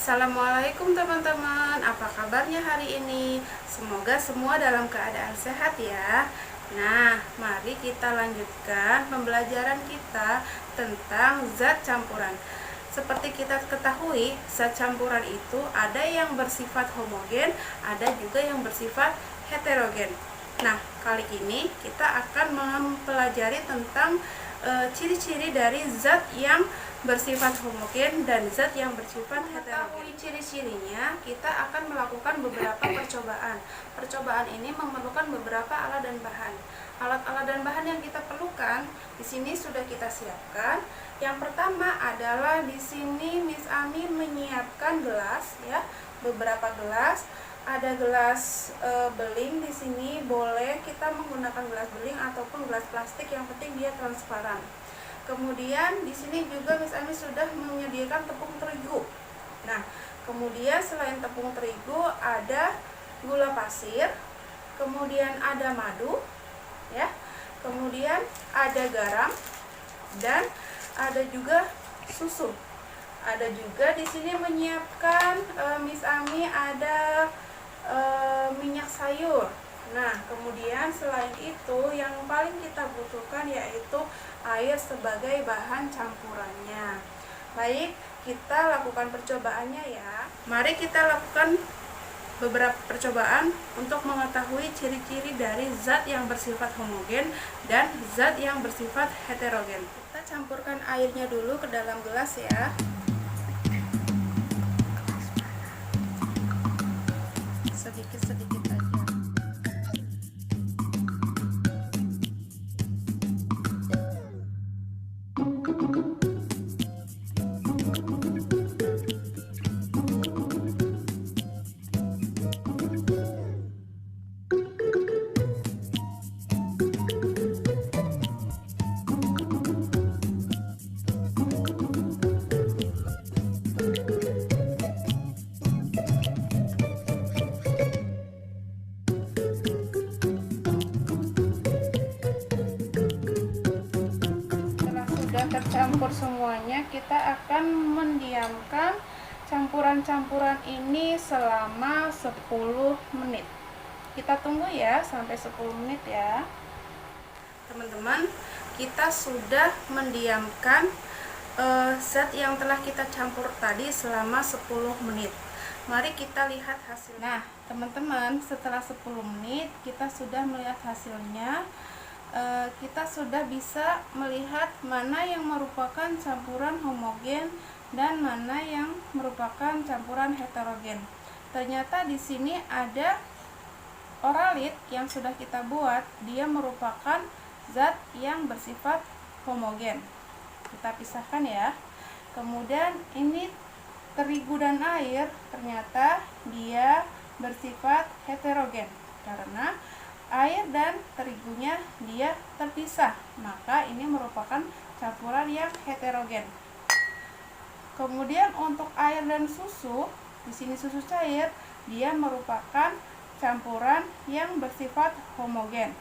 Assalamualaikum teman-teman, apa kabarnya hari ini? Semoga semua dalam keadaan sehat ya. Nah, mari kita lanjutkan pembelajaran kita tentang zat campuran. Seperti kita ketahui, zat campuran itu ada yang bersifat homogen, ada juga yang bersifat heterogen. Nah, kali ini kita akan mempelajari tentang ciri-ciri dari zat yang bersifat homogen dan zat yang bersifat heterogen. Ciri-cirinya, kita akan melakukan beberapa percobaan. Percobaan ini memerlukan beberapa alat dan bahan. Alat-alat dan bahan yang kita perlukan di sini sudah kita siapkan. Yang pertama adalah di sini Miss Ami menyiapkan gelas ya, beberapa gelas. Ada gelas beling di sini, boleh kita menggunakan gelas beling ataupun gelas plastik, yang penting dia transparan. Kemudian di sini juga Miss Ami sudah menyediakan tepung terigu. Nah, kemudian selain tepung terigu ada gula pasir, kemudian ada madu, ya, kemudian ada garam dan ada juga susu. Ada juga di sini menyiapkan Miss Ami ada minyak sayur. Nah, kemudian selain itu yang paling kita butuhkan yaitu air sebagai bahan campurannya. Baik, kita lakukan percobaannya ya. Mari kita lakukan beberapa percobaan untuk mengetahui ciri-ciri dari zat yang bersifat homogen dan zat yang bersifat heterogen. Kita campurkan airnya dulu ke dalam gelas ya. Sedikit-sedikit aja. Tercampur semuanya, kita akan mendiamkan campuran-campuran ini selama 10 menit. Kita tunggu ya sampai 10 menit ya. Teman-teman, kita sudah mendiamkan zat yang telah kita campur tadi selama 10 menit. Mari kita lihat hasilnya. Nah, teman-teman, setelah 10 menit kita sudah melihat hasilnya. Kita sudah bisa melihat mana yang merupakan campuran homogen dan mana yang merupakan campuran heterogen. Ternyata di sini ada oralit yang sudah kita buat, dia merupakan zat yang bersifat homogen. Kita pisahkan ya. Kemudian ini terigu dan air, ternyata dia bersifat heterogen karena air dan terigunya dia terpisah, maka ini merupakan campuran yang heterogen. Kemudian untuk air dan susu, di sini susu cair, dia merupakan campuran yang bersifat homogen.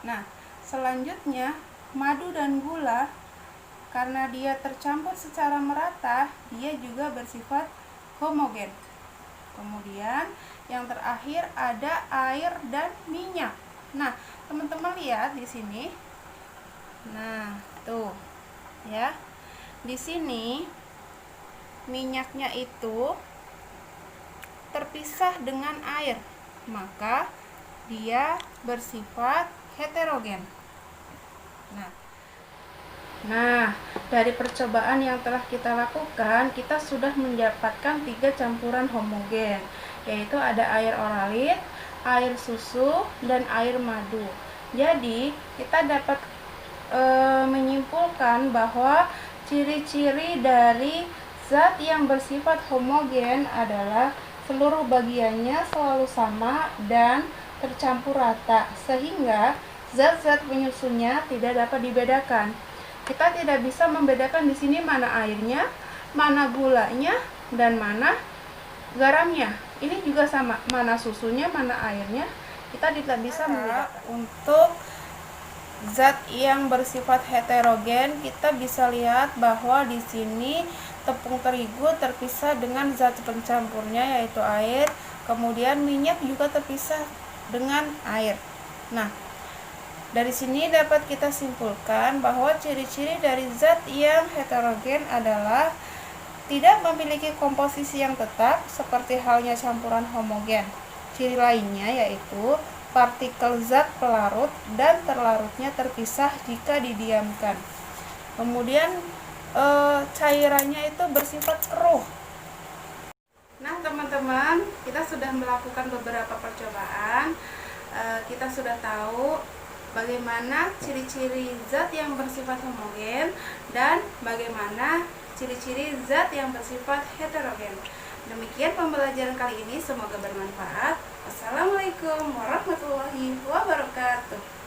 Nah, selanjutnya madu dan gula, karena dia tercampur secara merata, dia juga bersifat homogen. Kemudian yang terakhir ada air dan minyak. Nah, teman-teman lihat di sini. Nah, tuh. Ya. Di sini minyaknya itu terpisah dengan air, maka dia bersifat heterogen. Nah, dari percobaan yang telah kita lakukan, kita sudah mendapatkan 3 campuran homogen, yaitu ada air oralit, air susu, dan air madu. Jadi, kita dapat menyimpulkan bahwa ciri-ciri dari zat yang bersifat homogen adalah seluruh bagiannya selalu sama dan tercampur rata, sehingga zat-zat penyusunnya tidak dapat dibedakan. Kita tidak bisa membedakan di sini mana airnya, mana gulanya, dan mana garamnya. Ini juga sama, mana susunya, mana airnya. Kita tidak bisa membedakan. Untuk zat yang bersifat heterogen, kita bisa lihat bahwa di sini tepung terigu terpisah dengan zat pencampurnya yaitu air, kemudian minyak juga terpisah dengan air. Nah, dari sini dapat kita simpulkan bahwa ciri-ciri dari zat yang heterogen adalah tidak memiliki komposisi yang tetap seperti halnya campuran homogen. Ciri lainnya yaitu partikel zat pelarut dan terlarutnya terpisah jika didiamkan. Kemudian cairannya itu bersifat keruh. Nah teman-teman, kita sudah melakukan beberapa percobaan. Kita sudah tahu bagaimana ciri-ciri zat yang bersifat homogen dan bagaimana ciri-ciri zat yang bersifat heterogen. Demikian pembelajaran kali ini, semoga bermanfaat. Wassalamualaikum warahmatullahi wabarakatuh.